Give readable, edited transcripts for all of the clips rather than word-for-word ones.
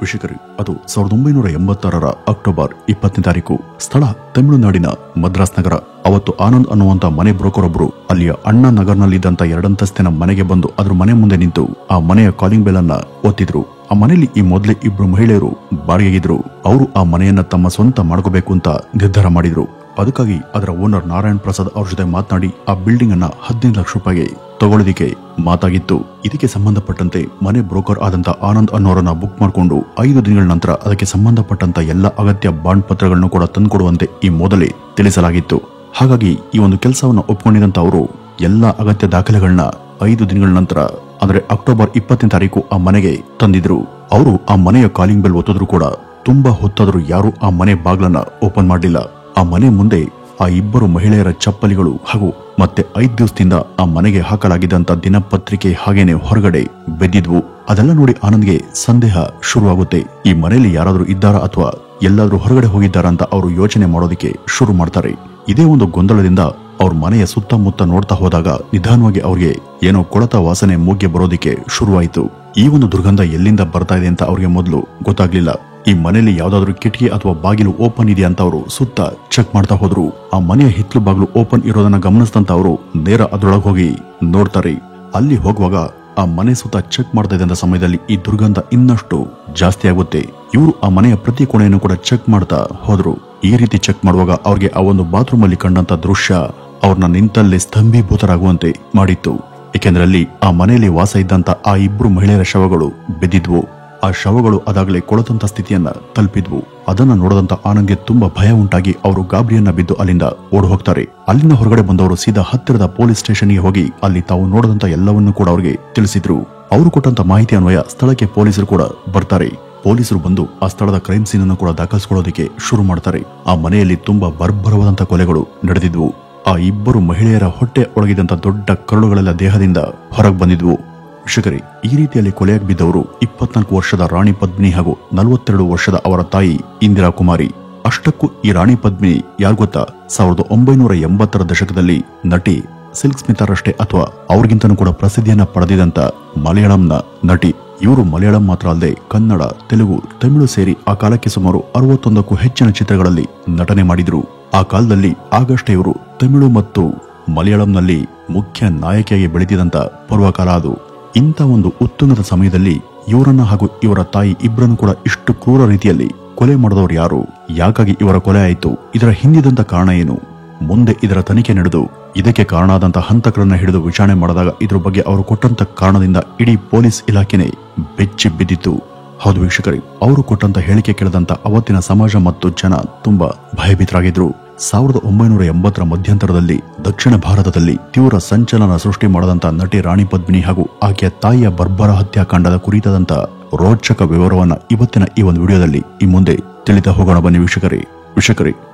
ವೀಕ್ಷಕರೇ, ಅದು 1986 ಅಕ್ಟೋಬರ್ 20ನೇ ತಾರೀಕು. ಸ್ಥಳ ತಮಿಳುನಾಡಿನ ಮದ್ರಾಸ್ ನಗರ. ಅವತ್ತು ಆನಂದ್ ಅನ್ನುವಂತ ಮನೆ ಬ್ರೋಕರ್ ಒಬ್ರು ಅಲ್ಲಿಯ ಅಣ್ಣಾ ನಗರ್ನಲ್ಲಿದ್ದಂತ 2 ಅಂತಸ್ತಿನ ಮನೆಗೆ ಬಂದು ಅದ್ರ ಮನೆ ಮುಂದೆ ನಿಂತು ಆ ಮನೆಯ ಕಾಲಿಂಗ್ ಬೆಲ್ ಅನ್ನ ಒತ್ತಿದ್ರು. ಆ ಮನೆಯಲ್ಲಿ ಈ ಮೊದಲೇ ಇಬ್ರು ಮಹಿಳೆಯರು ಬಾಡಿಗೆಗಿದ್ರು. ಅವರು ಆ ಮನೆಯನ್ನ ತಮ್ಮ ಸ್ವಂತ ಮಾಡ್ಕೋಬೇಕು ಅಂತ ನಿರ್ಧಾರ ಮಾಡಿದ್ರು. ಅದಕ್ಕಾಗಿ ಅದರ ಓನರ್ ನಾರಾಯಣ್ ಪ್ರಸಾದ್ ಅವ್ರ ಜೊತೆ ಮಾತನಾಡಿ ಆ ಬಿಲ್ಡಿಂಗ್ ಅನ್ನ 15 ಲಕ್ಷ ರೂಪಾಯಿಗೆ ತಗೊಳ್ಳೋದಿಕ್ಕೆ ಮಾತಾಗಿತ್ತು. ಇದಕ್ಕೆ ಸಂಬಂಧಪಟ್ಟಂತೆ ಮನೆ ಬ್ರೋಕರ್ ಆದಂತ ಆನಂದ್ ಅನ್ನೋರನ್ನ ಬುಕ್ ಮಾಡಿಕೊಂಡು 5 ದಿನಗಳ ನಂತರ ಅದಕ್ಕೆ ಸಂಬಂಧಪಟ್ಟಂತ ಎಲ್ಲ ಅಗತ್ಯ ಬಾಂಡ್ ಪತ್ರಗಳನ್ನು ಕೂಡ ತಂದುಕೊಡುವಂತೆ ಈ ಮೊದಲೇ ತಿಳಿಸಲಾಗಿತ್ತು. ಹಾಗಾಗಿ ಈ ಒಂದು ಕೆಲಸವನ್ನ ಒಪ್ಕೊಂಡಿದಂತ ಅವರು ಎಲ್ಲಾ ಅಗತ್ಯ ದಾಖಲೆಗಳನ್ನ 5 ದಿನಗಳ ನಂತರ ಅಂದ್ರೆ ಅಕ್ಟೋಬರ್ 20ನೇ ತಾರೀಕು ಆ ಮನೆಗೆ ತಂದಿದ್ರು. ಅವರು ಆ ಮನೆಯ ಕಾಲಿಂಗ್ ಬೆಲ್ ಒತ್ತಿದ್ರು ಕೂಡ ತುಂಬಾ ಹೊತ್ತಾದ್ರೂ ಯಾರು ಆ ಮನೆ ಬಾಗ್ಲನ್ನ ಓಪನ್ ಮಾಡಲಿಲ್ಲ. ಆ ಮನೆ ಮುಂದೆ ಆ ಇಬ್ಬರು ಮಹಿಳೆಯರ ಚಪ್ಪಲಿಗಳು ಹಾಗೂ ಮತ್ತೆ 5 ದಿವಸದಿಂದ ಆ ಮನೆಗೆ ಹಾಕಲಾಗಿದ್ದಂತ ದಿನಪತ್ರಿಕೆ ಹಾಗೇನೆ ಹೊರಗಡೆ ಬೆದ್ದಿದ್ವು. ಅದೆಲ್ಲ ನೋಡಿ ಆನಂದ್ಗೆ ಸಂದೇಹ ಶುರುವಾಗುತ್ತೆ. ಈ ಮನೆಯಲ್ಲಿ ಯಾರಾದ್ರೂ ಇದ್ದಾರಾ ಅಥವಾ ಎಲ್ಲಾದ್ರೂ ಹೊರಗಡೆ ಹೋಗಿದ್ದಾರಾ ಅಂತ ಅವರು ಯೋಚನೆ ಮಾಡೋದಕ್ಕೆ ಶುರು ಮಾಡ್ತಾರೆ. ಇದೇ ಒಂದು ಗೊಂದಲದಿಂದ ಅವ್ರ ಮನೆಯ ಸುತ್ತಮುತ್ತ ನೋಡ್ತಾ ಹೋದಾಗ ನಿಧಾನವಾಗಿ ಅವ್ರಿಗೆ ಏನೋ ಕೊಳತ ವಾಸನೆ ಮೂಗ್ಗೆ ಬರೋದಿಕ್ಕೆ ಶುರುವಾಯಿತು. ಈ ಒಂದು ದುರ್ಗಂಧ ಎಲ್ಲಿಂದ ಬರ್ತಾ ಇದೆ ಅಂತ ಅವ್ರಿಗೆ ಮೊದಲು ಗೊತ್ತಾಗ್ಲಿಲ್ಲ. ಈ ಮನೆಯಲ್ಲಿ ಯಾವ್ದಾದ್ರು ಕಿಟಕಿ ಅಥವಾ ಬಾಗಿಲು ಓಪನ್ ಇದೆಯಾ ಅಂತ ಅವರು ಸುತ್ತ ಚೆಕ್ ಮಾಡ್ತಾ ಹೋದ್ರು. ಆ ಮನೆಯ ಹಿತ್ಲು ಬಾಗಿಲು ಓಪನ್ ಇರೋದನ್ನ ಗಮನಿಸಿದಂತ ಅವರು ನೇರ ಅದ್ರೊಳಗೆ ಹೋಗಿ ನೋಡ್ತಾರೆ. ಅಲ್ಲಿ ಹೋಗುವಾಗ ಆ ಮನೆ ಸುತ್ತ ಚೆಕ್ ಮಾಡ್ತಾ ಇದ್ದಂತ ಸಮಯದಲ್ಲಿ ಈ ದುರ್ಗಂಧ ಇನ್ನಷ್ಟು ಜಾಸ್ತಿ ಆಗುತ್ತೆ. ಇವರು ಆ ಮನೆಯ ಪ್ರತಿ ಕೋಣೆಯನ್ನು ಕೂಡ ಚೆಕ್ ಮಾಡ್ತಾ ಹೋದ್ರು. ಈ ರೀತಿ ಚೆಕ್ ಮಾಡುವಾಗ ಅವ್ರಿಗೆ ಆ ಒಂದು ಬಾತ್ರೂಮ್ ಅಲ್ಲಿ ಕಂಡಂತ ದೃಶ್ಯ ಅವ್ರನ್ನ ನಿಂತಲ್ಲೇ ಸ್ತಂಭೀಭೂತರಾಗುವಂತೆ ಮಾಡಿತ್ತು. ಏಕೆಂದ್ರೆ ಅಲ್ಲಿ ಆ ಮನೆಯಲ್ಲಿ ವಾಸ ಇದ್ದಂತ ಆ ಇಬ್ರು ಮಹಿಳೆಯರ ಶವಗಳು ಬೆದ್ದಿದ್ವು. ಆ ಶವಗಳು ಅದಾಗಲೇ ಕೊಳತಂತ ಸ್ಥಿತಿಯನ್ನ ತಲುಪಿದ್ವು. ಅದನ್ನ ನೋಡದಂತ ಆನಂದ್ಗೆ ತುಂಬಾ ಭಯ ಉಂಟಾಗಿ ಅವರು ಗಾಬರಿಯನ್ನ ಬಿದ್ದು ಅಲ್ಲಿಂದ ಓಡ್ ಹೋಗ್ತಾರೆ. ಅಲ್ಲಿಂದ ಹೊರಗಡೆ ಬಂದವರು ಸೀದಾ ಹತ್ತಿರದ ಪೊಲೀಸ್ ಸ್ಟೇಷನ್ಗೆ ಹೋಗಿ ಅಲ್ಲಿ ತಾವು ನೋಡದಂತ ಎಲ್ಲವನ್ನೂ ಕೂಡ ಅವ್ರಿಗೆ ತಿಳಿಸಿದ್ರು. ಅವರು ಕೊಟ್ಟಂತ ಮಾಹಿತಿ ಅನ್ವಯ ಸ್ಥಳಕ್ಕೆ ಪೊಲೀಸರು ಕೂಡ ಬರ್ತಾರೆ. ಪೊಲೀಸರು ಬಂದು ಆ ಸ್ಥಳದ ಕ್ರೈಮ್ ಸೀನ್ ಅನ್ನು ಕೂಡ ದಾಖಲಿಸಿಕೊಳ್ಳೋದಕ್ಕೆ ಶುರು ಮಾಡ್ತಾರೆ. ಆ ಮನೆಯಲ್ಲಿ ತುಂಬಾ ಬರ್ಬರವಾದಂತ ಕೊಲೆಗಳು ನಡೆದಿದ್ವು. ಆ ಇಬ್ಬರು ಮಹಿಳೆಯರ ಹೊಟ್ಟೆ ಒಳಗಿದಂತ ದೊಡ್ಡ ಕರುಳುಗಳೆಲ್ಲ ದೇಹದಿಂದ ಹೊರಗೆ ಬಂದಿದ್ವು. ವೀಕ್ಷಕರೇ, ಈ ರೀತಿಯಲ್ಲಿ ಕೊಲೆಯಾಗಿ ಬಿದ್ದವರು 24 ವರ್ಷದ ರಾಣಿ ಪದ್ಮಿನಿ ಹಾಗೂ 42 ವರ್ಷದ ಅವರ ತಾಯಿ ಇಂದಿರಾ ಕುಮಾರಿ. ಅಷ್ಟಕ್ಕೂ ಈ ರಾಣಿ ಪದ್ಮಿನಿ ಯಾರು ಗೊತ್ತಾ? 1980ರ ದಶಕದಲ್ಲಿ ನಟಿ ಸಿಲ್ಕ್ ಸ್ಮಿತಾರಷ್ಟೇ ಅಥವಾ ಅವ್ರಿಗಿಂತನೂ ಕೂಡ ಪ್ರಸಿದ್ಧಿಯನ್ನ ಪಡೆದಿದ್ದಂತ ಮಲಯಾಳಂನ ನಟಿ. ಇವರು ಮಲಯಾಳಂ ಮಾತ್ರ ಅಲ್ಲದೆ ಕನ್ನಡ, ತೆಲುಗು, ತಮಿಳು ಸೇರಿ ಆ ಕಾಲಕ್ಕೆ ಸುಮಾರು 61ಕ್ಕೂ ಹೆಚ್ಚಿನ ಚಿತ್ರಗಳಲ್ಲಿ ನಟನೆ ಮಾಡಿದ್ರು. ಆ ಕಾಲದಲ್ಲಿ ಆಗಷ್ಟೇ ಇವರು ತಮಿಳು ಮತ್ತು ಮಲಯಾಳಂನಲ್ಲಿ ಮುಖ್ಯ ನಾಯಕಿಯಾಗಿ ಬೆಳೆದಿದ್ದಂತ ಪೂರ್ವಕಾಲ ಅದು. ಇಂಥ ಒಂದು ಉತ್ತುಂಗದ ಸಮಯದಲ್ಲಿ ಇವರನ್ನ ಹಾಗೂ ಇವರ ತಾಯಿ ಇಬ್ಬರನ್ನು ಕೂಡ ಇಷ್ಟು ಕ್ರೂರ ರೀತಿಯಲ್ಲಿ ಕೊಲೆ ಮಾಡಿದವರು ಯಾರು? ಯಾಕಾಗಿ ಇವರ ಕೊಲೆ ಆಯಿತು? ಇದರ ಹಿಂದಿದಂತ ಕಾರಣ ಏನು? ಮುಂದೆ ಇದರ ತನಿಖೆ ನಡೆದು ಇದಕ್ಕೆ ಕಾರಣ ಆದಂತ ಹಂತಕರನ್ನ ಹಿಡಿದು ವಿಚಾರಣೆ ಮಾಡಿದಾಗ ಇದ್ರ ಬಗ್ಗೆ ಅವರು ಕೊಟ್ಟಂತ ಕಾರಣದಿಂದ ಇಡೀ ಪೊಲೀಸ್ ಇಲಾಖೆನೇ ಬೆಚ್ಚಿ ಬಿದ್ದಿತ್ತು. ಹೌದು ವೀಕ್ಷಕರೇ, ಅವರು ಕೊಟ್ಟಂತ ಹೇಳಿಕೆ ಕೇಳಿದಂತ ಅವತ್ತಿನ ಸಮಾಜ ಮತ್ತು ಜನ ತುಂಬಾ ಭಯಭೀತರಾಗಿದ್ರು. 1980ರ ಮಧ್ಯಂತರದಲ್ಲಿ ದಕ್ಷಿಣ ಭಾರತದಲ್ಲಿ ತೀವ್ರ ಸಂಚಲನ ಸೃಷ್ಟಿ ಮಾಡದಂತ ನಟಿ ರಾಣಿ ಪದ್ಮಿನಿ ಹಾಗೂ ಆಕೆಯ ತಾಯಿಯ ಬರ್ಬರ ಹತ್ಯಾಕಾಂಡದ ಕುರಿತಾದಂತ ರೋಚಕ ವಿವರವನ್ನ ಇವತ್ತಿನ ಈ ಒಂದು ವಿಡಿಯೋದಲ್ಲಿ ಈ ಮುಂದೆ ತಿಳಿತಾ ಹೋಗೋಣ ಬನ್ನಿ ವೀಕ್ಷಕರೇ.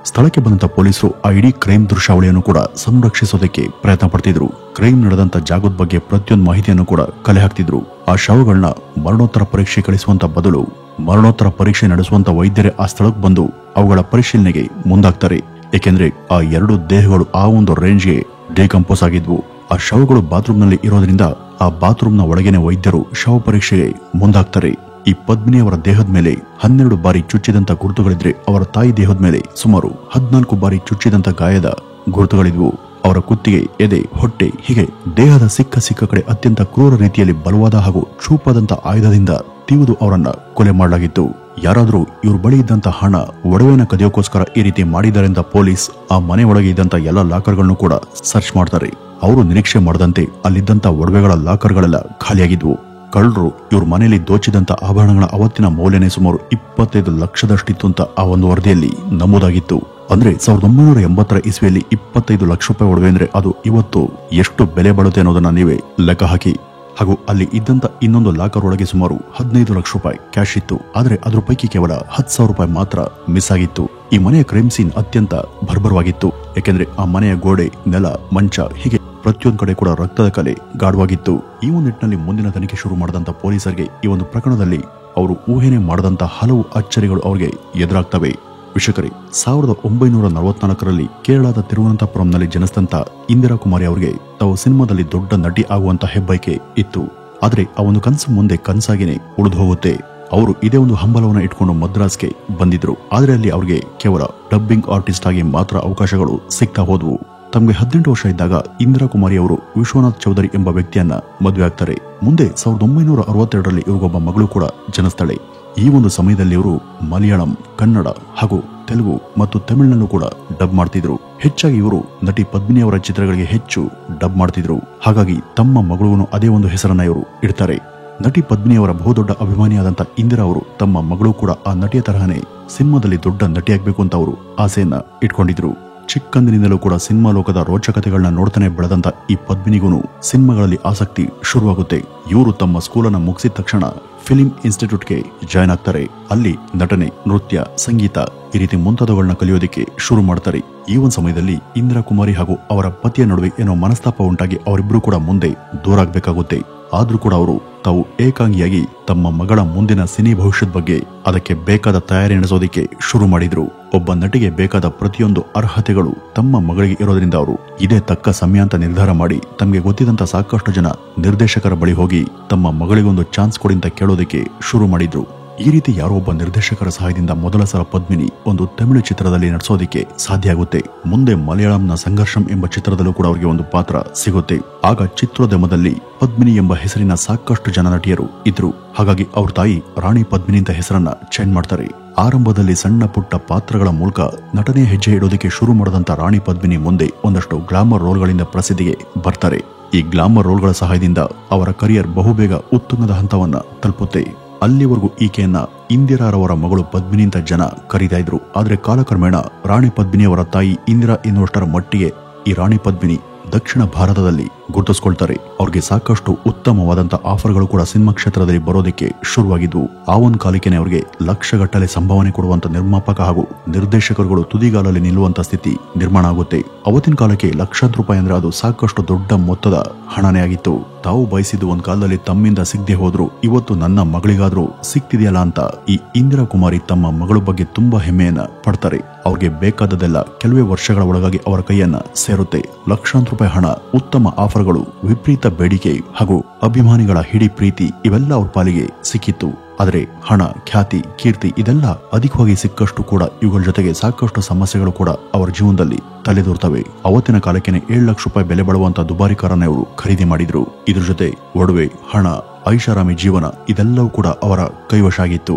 ಸ್ಥಳಕ್ಕೆ ಬಂದಂತ ಪೊಲೀಸರು ಆ ಇಡೀ ಕ್ರೈಮ್ ದೃಶ್ಯಾವಳಿಯನ್ನು ಕೂಡ ಸಂರಕ್ಷಿಸೋದಕ್ಕೆ ಪ್ರಯತ್ನ ಪಡ್ತಿದ್ರು. ಕ್ರೈಮ್ ನಡೆದಂತ ಜಾಗದ ಬಗ್ಗೆ ಪ್ರತಿಯೊಂದು ಮಾಹಿತಿಯನ್ನು ಕೂಡ ಕಲೆ ಹಾಕ್ತಿದ್ರು. ಆ ಶವಗಳನ್ನ ಮರಣೋತ್ತರ ಪರೀಕ್ಷೆ ಕಳಿಸುವಂತ ಬದಲು ಮರಣೋತ್ತರ ಪರೀಕ್ಷೆ ನಡೆಸುವಂತ ವೈದ್ಯರೇ ಆ ಸ್ಥಳಕ್ಕೆ ಬಂದು ಅವುಗಳ ಪರಿಶೀಲನೆಗೆ ಮುಂದಾಗ್ತಾರೆ. ಏಕೆಂದ್ರೆ ಆ 2 ದೇಹಗಳು ಆ ಒಂದು ರೇಂಜ್ಗೆ ಡಿಕಂಪೋಸ್ ಆಗಿದ್ವು. ಆ ಶವಗಳು ಬಾತ್ರೂಮ್ ನಲ್ಲಿ ಇರೋದ್ರಿಂದ ಆ ಬಾತ್ರೂಮ್ ನ ಒಳಗೇನೆ ವೈದ್ಯರು ಶವ ಪರೀಕ್ಷೆಗೆ ಮುಂದಾಗ್ತಾರೆ. ಈ ಪದ್ಮಿನಿಯವರ ದೇಹದ ಮೇಲೆ 12 ಬಾರಿ ಚುಚ್ಚಿದಂತ ಗುರುತುಗಳಿದ್ರೆ ಅವರ ತಾಯಿ ದೇಹದ ಮೇಲೆ ಸುಮಾರು 14 ಬಾರಿ ಚುಚ್ಚಿದಂತ ಗಾಯದ ಗುರುತುಗಳಿದ್ವು. ಅವರ ಕುತ್ತಿಗೆ, ಎದೆ, ಹೊಟ್ಟೆ ಹೀಗೆ ದೇಹದ ಸಿಕ್ಕ ಕಡೆ ಅತ್ಯಂತ ಕ್ರೂರ ರೀತಿಯಲ್ಲಿ ಬಲವಾದ ಹಾಗೂ ಚೂಪಾದಂತ ಆಯುಧದಿಂದ ತಿವಿದು ಅವರನ್ನ ಕೊಲೆ ಮಾಡಲಾಗಿತ್ತು. ಯಾರಾದ್ರೂ ಇವ್ರ ಬಳಿ ಇದ್ದಂತ ಹಣ, ಒಡವೆನ ಕದಿಯೋಕೋಸ್ಕರ ಈ ರೀತಿ ಮಾಡಿದ್ದಾರೆಂದ ಪೊಲೀಸ್ ಆ ಮನೆ ಒಳಗೆ ಇದ್ದಂತ ಎಲ್ಲ ಲಾಕರ್ಗಳನ್ನು ಕೂಡ ಸರ್ಚ್ ಮಾಡ್ತಾರೆ. ಅವರು ನಿರೀಕ್ಷೆ ಮಾಡದಂತೆ ಅಲ್ಲಿದ್ದಂತ ಒಡವೆಗಳ ಲಾಕರ್ಗಳೆಲ್ಲ ಖಾಲಿಯಾಗಿದ್ವು. ಕಳ್ಳರು ಇವ್ರ ಮನೆಯಲ್ಲಿ ದೋಚಿದಂತ ಆಭರಣಗಳ ಅವತ್ತಿನ ಮೌಲ್ಯನೇ ಸುಮಾರು 25 ಲಕ್ಷದಷ್ಟಿತ್ತು ಅಂತ ಆ ಒಂದು ವರದಿಯಲ್ಲಿ ನಮೂದಾಗಿತ್ತು. ಅಂದ್ರೆ 1980ರ ಇಸ್ವಿಯಲ್ಲಿ 25 ಲಕ್ಷ ರೂಪಾಯಿ ಒಡವೆ ಅಂದ್ರೆ ಅದು ಇವತ್ತು ಎಷ್ಟು ಬೆಲೆ ಬಾಳುತ್ತೆ ಅನ್ನೋದನ್ನ ನೀವೇ ಲೆಕ್ಕ ಹಾಕಿ. ಹಾಗೂ ಅಲ್ಲಿ ಇದ್ದಂತ ಇನ್ನೊಂದು ಲಾಕರ್ ಒಳಗೆ ಸುಮಾರು 15 ಲಕ್ಷ ರೂಪಾಯಿ ಕ್ಯಾಶ್ ಇತ್ತು. ಆದ್ರೆ ಅದ್ರ ಪೈಕಿ ಕೇವಲ 10,000 ರೂಪಾಯಿ ಮಾತ್ರ ಮಿಸ್ ಆಗಿತ್ತು. ಈ ಮನೆಯ ಕ್ರೈಮ್ ಸೀನ್ ಅತ್ಯಂತ ಭರ್ಬರವಾಗಿತ್ತು. ಯಾಕೆಂದ್ರೆ ಆ ಮನೆಯ ಗೋಡೆ, ನೆಲ, ಮಂಚ ಹೀಗೆ ಪ್ರತಿಯೊಂದು ಕಡೆ ಕೂಡ ರಕ್ತದ ಕಲೆ ಗಾಢವಾಗಿತ್ತು. ಈ ಒಂದು ನಿಟ್ಟಿನಲ್ಲಿ ಮುಂದಿನ ತನಿಖೆ ಶುರು ಮಾಡಿದಂತ ಪೊಲೀಸರಿಗೆ ಈ ಒಂದು ಪ್ರಕರಣದಲ್ಲಿ ಅವರು ಊಹೆನೆ ಮಾಡದಂತ ಹಲವು ಅಚ್ಚರಿಗಳು ಅವರಿಗೆ ಎದುರಾಗ್ತವೆ. ವೀಕ್ಷಕರೇ, 1944ರಲ್ಲಿ ಕೇರಳದ ತಿರುವನಂತಪುರಂನಲ್ಲಿ ಜನಿಸಿದಂತ ಇಂದಿರಾ ಕುಮಾರಿ ಅವರಿಗೆ ತಾವು ಸಿನಿಮಾದಲ್ಲಿ ದೊಡ್ಡ ನಟಿ ಆಗುವಂತ ಹೆಬ್ಬಯಕೆ ಇತ್ತು. ಆದ್ರೆ ಆ ಒಂದು ಕನಸು ಮುಂದೆ ಕನಸಾಗಿನೇ ಉಳಿದು ಹೋಗುತ್ತೆ. ಅವರು ಇದೇ ಒಂದು ಹಂಬಲವನ್ನ ಇಟ್ಕೊಂಡು ಮದ್ರಾಸ್ಗೆ ಬಂದಿದ್ರು. ಆದ್ರೆ ಅಲ್ಲಿ ಅವ್ರಿಗೆ ಕೇವಲ ಡಬ್ಬಿಂಗ್ ಆರ್ಟಿಸ್ಟ್ ಆಗಿ ಮಾತ್ರ ಅವಕಾಶಗಳು ಸಿಗ್ತಾ ಹೋದ್ವು. ತಮಗೆ 18 ವರ್ಷ ಇದ್ದಾಗ ಇಂದಿರಾ ಕುಮಾರಿ ಅವರು ವಿಶ್ವನಾಥ್ ಚೌಧರಿ ಎಂಬ ವ್ಯಕ್ತಿಯನ್ನ ಮದುವೆ ಆಗ್ತಾರೆ. ಮುಂದೆ 1962ರಲ್ಲಿ ಇವ್ರಿಗೊಬ್ಬ ಮಗಳು ಕೂಡ ಜನಿಸ್ತಾಳೆ. ಈ ಒಂದು ಸಮಯದಲ್ಲಿ ಇವರು ಮಲಯಾಳಂ, ಕನ್ನಡ ಹಾಗೂ ತೆಲುಗು ಮತ್ತು ತಮಿಳಿನಲ್ಲೂ ಕೂಡ ಡಬ್ ಮಾಡ್ತಿದ್ರು. ಹೆಚ್ಚಾಗಿ ಇವರು ನಟಿ ಪದ್ಮಿನಿ ಅವರ ಚಿತ್ರಗಳಿಗೆ ಹೆಚ್ಚು ಡಬ್ ಮಾಡ್ತಿದ್ರು. ಹಾಗಾಗಿ ತಮ್ಮ ಮಗಳಿಗೂ ಅದೇ ಒಂದು ಹೆಸರನ್ನ ಇವರು ಇಡ್ತಾರೆ. ನಟಿ ಪದ್ಮಿನಿ ಅವರ ಬಹುದೊಡ್ಡ ಅಭಿಮಾನಿಯಾದಂತ ಇಂದಿರಾ ಅವರು ತಮ್ಮ ಮಗಳು ಕೂಡ ಆ ನಟಿಯ ತರಹನೇ ಸಿನಿಮಾದಲ್ಲಿ ದೊಡ್ಡ ನಟಿಯಾಗಬೇಕು ಅಂತ ಅವರು ಆಸೆಯನ್ನ ಇಟ್ಕೊಂಡಿದ್ರು. ಚಿಕ್ಕಂದಿನಿಂದಲೂ ಕೂಡ ಸಿನಿಮಾ ಲೋಕದ ರೋಚಕತೆಗಳನ್ನ ನೋಡ್ತಾನೆ ಬೆಳೆದಂತ ಈ ಪದ್ಮಿನಿಗೂ ಸಿನಿಮಾಗಳಲ್ಲಿ ಆಸಕ್ತಿ ಶುರುವಾಗುತ್ತೆ. ಇವರು ತಮ್ಮ ಸ್ಕೂಲನ್ನ ಮುಗಿಸಿದ ತಕ್ಷಣ ಫಿಲಿಂ ಇನ್ಸ್ಟಿಟ್ಯೂಟ್ಗೆ ಜಾಯ್ನ್ ಆಗ್ತಾರೆ. ಅಲ್ಲಿ ನಟನೆ, ನೃತ್ಯ, ಸಂಗೀತ ಈ ರೀತಿ ಮುಂತಾದವುಗಳನ್ನ ಕಲಿಯೋದಕ್ಕೆ ಶುರು ಮಾಡ್ತಾರೆ. ಈ ಒಂದು ಸಮಯದಲ್ಲಿ ಇಂದಿರಾ ಕುಮಾರಿ ಹಾಗೂ ಅವರ ಪತಿಯ ನಡುವೆ ಏನೋ ಮನಸ್ತಾಪ ಉಂಟಾಗಿ ಅವರಿಬ್ಬರು ಕೂಡ ಮುಂದೆ ದೂರ ಆಗ್ಬೇಕಾಗುತ್ತೆ. ಆದ್ರೂ ಕೂಡ ಅವರು ತಾವು ಏಕಾಂಗಿಯಾಗಿ ತಮ್ಮ ಮಗಳ ಮುಂದಿನ ಸಿನಿ ಭವಿಷ್ಯದ ಬಗ್ಗೆ ಅದಕ್ಕೆ ಬೇಕಾದ ತಯಾರಿ ನಡೆಸೋದಕ್ಕೆ ಶುರು ಮಾಡಿದ್ರು. ಒಬ್ಬ ನಟಿಗೆ ಬೇಕಾದ ಪ್ರತಿಯೊಂದು ಅರ್ಹತೆಗಳು ತಮ್ಮ ಮಗಳಿಗೆ ಇರೋದ್ರಿಂದ ಅವರು ಇದೇ ತಕ್ಕ ಸಮಯ ಅಂತ ನಿರ್ಧಾರ ಮಾಡಿ ತಮಗೆ ಗೊತ್ತಿದ್ದಂತ ಸಾಕಷ್ಟು ಜನ ನಿರ್ದೇಶಕರ ಬಳಿ ಹೋಗಿ ತಮ್ಮ ಮಗಳಿಗೊಂದು ಚಾನ್ಸ್ ಕೊಡಿ ಅಂತ ಕೇಳೋದಕ್ಕೆ ಶುರು ಮಾಡಿದ್ರು. ಈ ರೀತಿ ಯಾರೋ ಒಬ್ಬ ನಿರ್ದೇಶಕರ ಸಹಾಯದಿಂದ ಮೊದಲ ಸಲ ಪದ್ಮಿನಿ ಒಂದು ತಮಿಳು ಚಿತ್ರದಲ್ಲಿ ನಟಿಸೋದಕ್ಕೆ ಸಾಧ್ಯ ಆಗುತ್ತೆ. ಮುಂದೆ ಮಲಯಾಳಂನ ಸಂಘರ್ಷಂ ಎಂಬ ಚಿತ್ರದಲ್ಲೂ ಕೂಡ ಅವರಿಗೆ ಒಂದು ಪಾತ್ರ ಸಿಗುತ್ತೆ. ಆಗ ಚಿತ್ರೋದ್ಯಮದಲ್ಲಿ ಪದ್ಮಿನಿ ಎಂಬ ಹೆಸರಿನ ಸಾಕಷ್ಟು ಜನ ನಟಿಯರು ಇದ್ರು. ಹಾಗಾಗಿ ಅವ್ರ ತಾಯಿ ರಾಣಿ ಪದ್ಮಿನಿ ಅಂತ ಹೆಸರನ್ನ ಚೇಂಜ್ ಮಾಡ್ತಾರೆ. ಆರಂಭದಲ್ಲಿ ಸಣ್ಣ ಪುಟ್ಟ ಪಾತ್ರಗಳ ಮೂಲಕ ನಟನೆ ಹೆಜ್ಜೆ ಇಡೋದಕ್ಕೆ ಶುರು ಮಾಡದಂತ ರಾಣಿ ಪದ್ಮಿನಿ ಮುಂದೆ ಒಂದಷ್ಟು ಗ್ಲಾಮರ್ ರೋಲ್ಗಳಿಂದ ಪ್ರಸಿದ್ಧಿಗೆ ಬರ್ತಾರೆ. ಈ ಗ್ಲಾಮರ್ ರೋಲ್ಗಳ ಸಹಾಯದಿಂದ ಅವರ ಕರಿಯರ್ ಬಹುಬೇಗ ಉತ್ತುಂಗದ ಹಂತವನ್ನ ತಲುಪುತ್ತೆ. ಅಲ್ಲಿವರೆಗೂ ಈಕೆಯನ್ನ ಇಂದಿರಾರವರ ಮಗಳು ಪದ್ಮಿನಿ ಅಂತ ಜನ ಕರೀತಾ ಇದ್ರು. ಆದ್ರೆ ಕಾಲಕ್ರಮೇಣ ರಾಣಿ ಪದ್ಮಿನಿ ಅವರ ತಾಯಿ ಇಂದಿರಾ ಎನ್ನುವಷ್ಟರ ಮಟ್ಟಿಗೆ ಈ ರಾಣಿ ಪದ್ಮಿನಿ ದಕ್ಷಿಣ ಭಾರತದಲ್ಲಿ ಗುರುತಿಸ್ಕೊಳ್ತಾರೆ. ಅವ್ರಿಗೆ ಸಾಕಷ್ಟು ಉತ್ತಮವಾದಂತ ಆಫರ್ಗಳು ಕೂಡ ಸಿನಿಮಾ ಕ್ಷೇತ್ರದಲ್ಲಿ ಬರೋದಕ್ಕೆ ಶುರುವಾಗಿದ್ವು. ಆ ಒಂದು ಕಾಲಕ್ಕೆ ಅವ್ರಿಗೆ ಲಕ್ಷಗಟ್ಟಲೆ ಸಂಭಾವನೆ ಕೊಡುವಂತ ನಿರ್ಮಾಪಕ ಹಾಗೂ ನಿರ್ದೇಶಕರುಗಳು ತುದಿಗಾಲಲ್ಲಿ ನಿಲ್ಲುವಂತ ಸ್ಥಿತಿ ನಿರ್ಮಾಣ ಆಗುತ್ತೆ. ಅವತ್ತಿನ ಕಾಲಕ್ಕೆ ಲಕ್ಷಾಂತರ ರೂಪಾಯಿ ಅಂದ್ರೆ ಅದು ಸಾಕಷ್ಟು ದೊಡ್ಡ ಮೊತ್ತದ ಹಣನೇ ಆಗಿತ್ತು. ತಾವು ಬಯಸಿದ್ದು ಒಂದ್ ಕಾಲದಲ್ಲಿ ತಮ್ಮಿಂದ ಸಿಗದೆ ಹೋದ್ರು, ಇವತ್ತು ನನ್ನ ಮಗಳಿಗಾದ್ರೂ ಸಿಕ್ತಿದೆಯಲ್ಲ ಅಂತ ಈ ಇಂದಿರಾ ಕುಮಾರಿ ತಮ್ಮ ಮಗಳ ಬಗ್ಗೆ ತುಂಬಾ ಹೆಮ್ಮೆಯನ್ನ ಪಡ್ತಾರೆ. ಅವ್ರಿಗೆ ಬೇಕಾದದೆಲ್ಲ ಕೆಲವೇ ವರ್ಷಗಳ ಒಳಗಾಗಿ ಅವರ ಕೈಯನ್ನ ಸೇರುತ್ತೆ. ಲಕ್ಷಾಂತರ ರೂಪಾಯಿ ಹಣ, ಉತ್ತಮ ಆಫರ್ಗಳು, ವಿಪರೀತ ಬೇಡಿಕೆ ಹಾಗೂ ಅಭಿಮಾನಿಗಳ ಹಿಡಿ ಪ್ರೀತಿ ಇವೆಲ್ಲ ಅವ್ರ ಪಾಲಿಗೆ ಸಿಕ್ಕಿತ್ತು. ಆದರೆ ಹಣ, ಖ್ಯಾತಿ, ಕೀರ್ತಿ ಇದೆಲ್ಲ ಅಧಿಕವಾಗಿ ಸಿಕ್ಕಷ್ಟು ಕೂಡ ಇವುಗಳ ಜೊತೆಗೆ ಸಾಕಷ್ಟು ಸಮಸ್ಯೆಗಳು ಕೂಡ ಅವರ ಜೀವನದಲ್ಲಿ ತಲೆದೂರ್ತವೆ. ಅವತ್ತಿನ ಕಾಲಕ್ಕೆ 7 ಲಕ್ಷ ರೂಪಾಯಿ ಬೆಲೆ ಬಾಳುವಂತ ದುಬಾರಿ ಕಾರನ್ನ ಅವರು ಖರೀದಿ ಮಾಡಿದ್ರು. ಇದ್ರ ಜೊತೆ ಒಡವೆ, ಹಣ, ಐಷಾರಾಮಿ ಜೀವನ ಇದೆಲ್ಲವೂ ಕೂಡ ಅವರ ಕೈವಶ ಆಗಿತ್ತು.